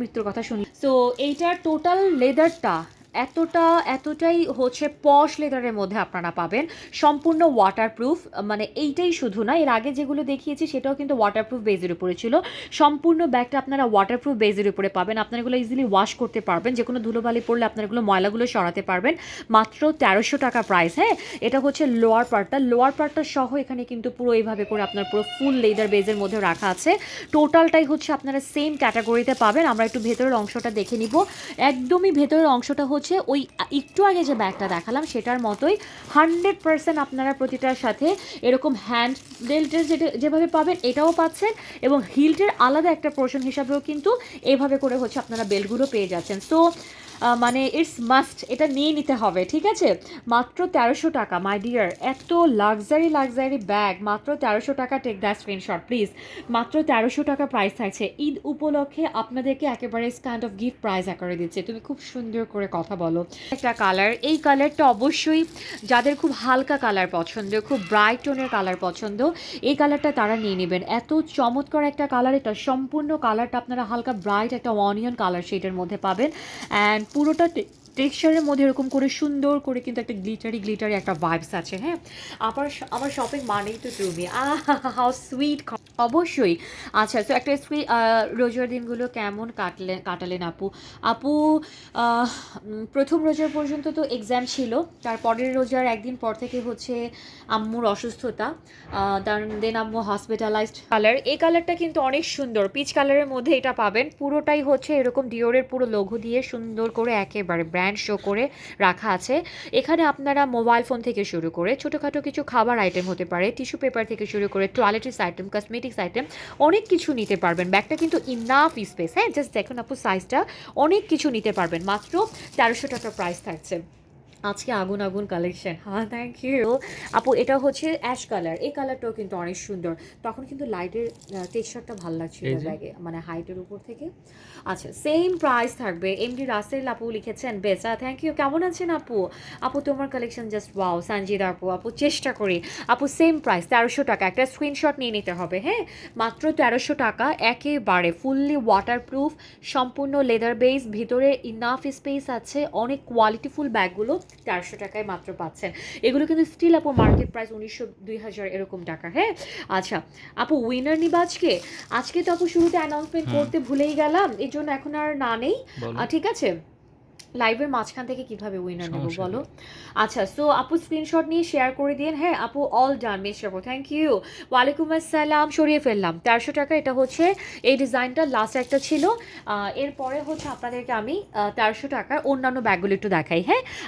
মৃত্যুর কথা শুনি। সো এইটার টোটাল লেদারটা এতটাই হচ্ছে পশ লেদারের মধ্যে আপনারা পাবেন, সম্পূর্ণ ওয়াটারপ্রুফ। মানে এইটাই শুধু না, এর আগে যেগুলো দেখিয়েছি সেটাও কিন্তু ওয়াটারপ্রুফ বেজের উপরে ছিল। সম্পূর্ণ ব্যাগটা আপনারা ওয়াটারপ্রুফ বেজের উপরে পাবেন। আপনারা এগুলো ইজিলি ওয়াশ করতে পারবেন, যে কোনো ধুলোবালি পড়লে আপনারা এগুলো ময়লাগুলো সরাতে পারবেন। মাত্র 1300 টাকা প্রাইস। হ্যাঁ, এটা হচ্ছে লোয়ার পার্টটা সহ এখানে কিন্তু পুরো এইভাবে করে আপনার পুরো ফুল লেদার বেজের মধ্যে রাখা আছে। টোটালটাই হচ্ছে আপনারা সেম ক্যাটাগরিতে পাবেন। আমরা একটু ভেতরের অংশটা দেখে নিব। একদমই ভেতরের অংশটা হচ্ছে ওই একটু আগে যে ব্যাগটা দেখালাম সেটার মতোই 100% আপনারা প্রতিটার সাথে এরকম হ্যান্ড বেল্টের যেভাবে পাবেন এটাও পাচ্ছেন, এবং হিলটের আলাদা একটা পোর্শন হিসাবেও কিন্তু এভাবে করে হচ্ছে আপনারা বেল্টগুলো পেয়ে যাচ্ছেন। সো মানে ইটস মাস্ট, এটা নিয়ে নিতে হবে, ঠিক আছে? মাত্র 1300 টাকা মাই ডিয়ার, এত লাক্সারি ব্যাগ মাত্র 1300 টাকা। Take the screenshot please. মাত্র 1300 টাকা প্রাইস থাকছে। ঈদ উপলক্ষে আপনাদেরকে একেবারে কাইন্ড অফ গিফট প্রাইস আকারে দিচ্ছে। তুমি খুব সুন্দর করে কথা বলো। একটা কালার, এই কালারটা অবশ্যই যাদের খুব হালকা কালার পছন্দ, খুব ব্রাইট টোনের কালার পছন্দ, এই কালারটা তারা নিয়ে নেবেন। এত চমৎকার একটা কালার, এটা সম্পূর্ণ কালারটা আপনারা হালকা ব্রাইট একটা অনিয়ন কালার শেডের মধ্যে পাবেন। অ্যান্ড পুরোটা টেক্সচারের মধ্যে এরকম করে সুন্দর করে কিন্তু একটা গ্লিটারি একটা ভাইবস আছে। হ্যাঁ, আমার শপিং মানেই তো তুমি, হাউ সুইট। অবশ্যই। আচ্ছা, তো একটা সুইট, রোজার দিনগুলো কেমন কাটালেন আপু? আপু, প্রথম রোজার পর্যন্ত তো এক্সাম ছিল, তারপরের রোজার একদিন পর থেকে হচ্ছে আম্মুর অসুস্থতা, দেন আম্মু হসপিটালাইজড। কালার, এই কালারটা কিন্তু অনেক সুন্দর, পিচ কালারের মধ্যে এটা পাবেন। পুরোটাই হচ্ছে এরকম ডিওরের পুরো লোগো দিয়ে সুন্দর করে একেবারে ব্র্যান্ড শো করে রাখা আছে। এখানে আপনারা মোবাইল ফোন থেকে শুরু করে ছোটোখাটো কিছু খাবার আইটেম হতে পারে, টিস্যু পেপার থেকে শুরু করে টয়লেট্রিস আইটেম, কসমেটিক্স আইটেম, অনেক কিছু নিতে পারবেন। ব্যাগটা কিন্তু ইনাফ স্পেস। হ্যাঁ, জাস্ট দেখুন আপু সাইজটা, অনেক কিছু নিতে পারবেন। মাত্র 1300 টাকা প্রাইস থাকছে। আজকে আগুন কালেকশন। হ্যাঁ, থ্যাংক ইউ আপু। এটা হচ্ছে অ্যাশ কালার, এই কালারটাও কিন্তু অনেক সুন্দর। তখন কিন্তু লাইটের টেক্সচারটা ভালো লাগছিল ব্যাগে, মানে হাইটের উপর থেকে। আচ্ছা, সেম প্রাইস থাকবে। এমডি রাসেল আপু লিখেছেন বেচা, থ্যাংক ইউ। কেমন আছেন আপু? আপু তোমার কালেকশন জাস্ট ওয়াও। সঞ্জিদা আপু চেষ্টা করি। আপু সেম প্রাইস 1300 টাকা, একটা স্ক্রিনশট নিয়ে নিতে হবে। হ্যাঁ, মাত্র 1300 টাকা, একেবারে ফুললি ওয়াটারপ্রুফ, সম্পূর্ণ লেদার বেস, ভিতরে ইনাফ স্পেস আছে, অনেক কোয়ালিটিফুল ব্যাগগুলো 1300 টাকায় মাত্র পাচ্ছেন। এগুলো কিন্তু স্টিল আপু মার্কেট প্রাইস 1900 2000 এরকম টাকা। হ্যাঁ, আচ্ছা আপু, উইনার নিবা আজকে? আজকে তো আপু শুরুতে অ্যানাউন্সমেন্ট করতে ভুলেই গেলাম, এই জন্য এখন আর না নেই। ঠিক আছে, লাইভের মাঝখান থেকে কিভাবে উইনার নেব বলো? আচ্ছা, সো আপু স্ক্রিনশট নিয়ে শেয়ার করে দিন। হ্যাঁ আপু, অল ডান মিস আপু, থ্যাংক ইউ। ওয়ালাইকুম আসসালাম, সরিয়ে ফেললাম 1300 টাকা। এটা হচ্ছে এই ডিজাইনটা লাস্ট একটা ছিল। এরপরে হচ্ছে আপনাদেরকে আমি 1300 টাকার অন্যান্য ব্যাগগুলো একটু দেখাই। হ্যাঁ,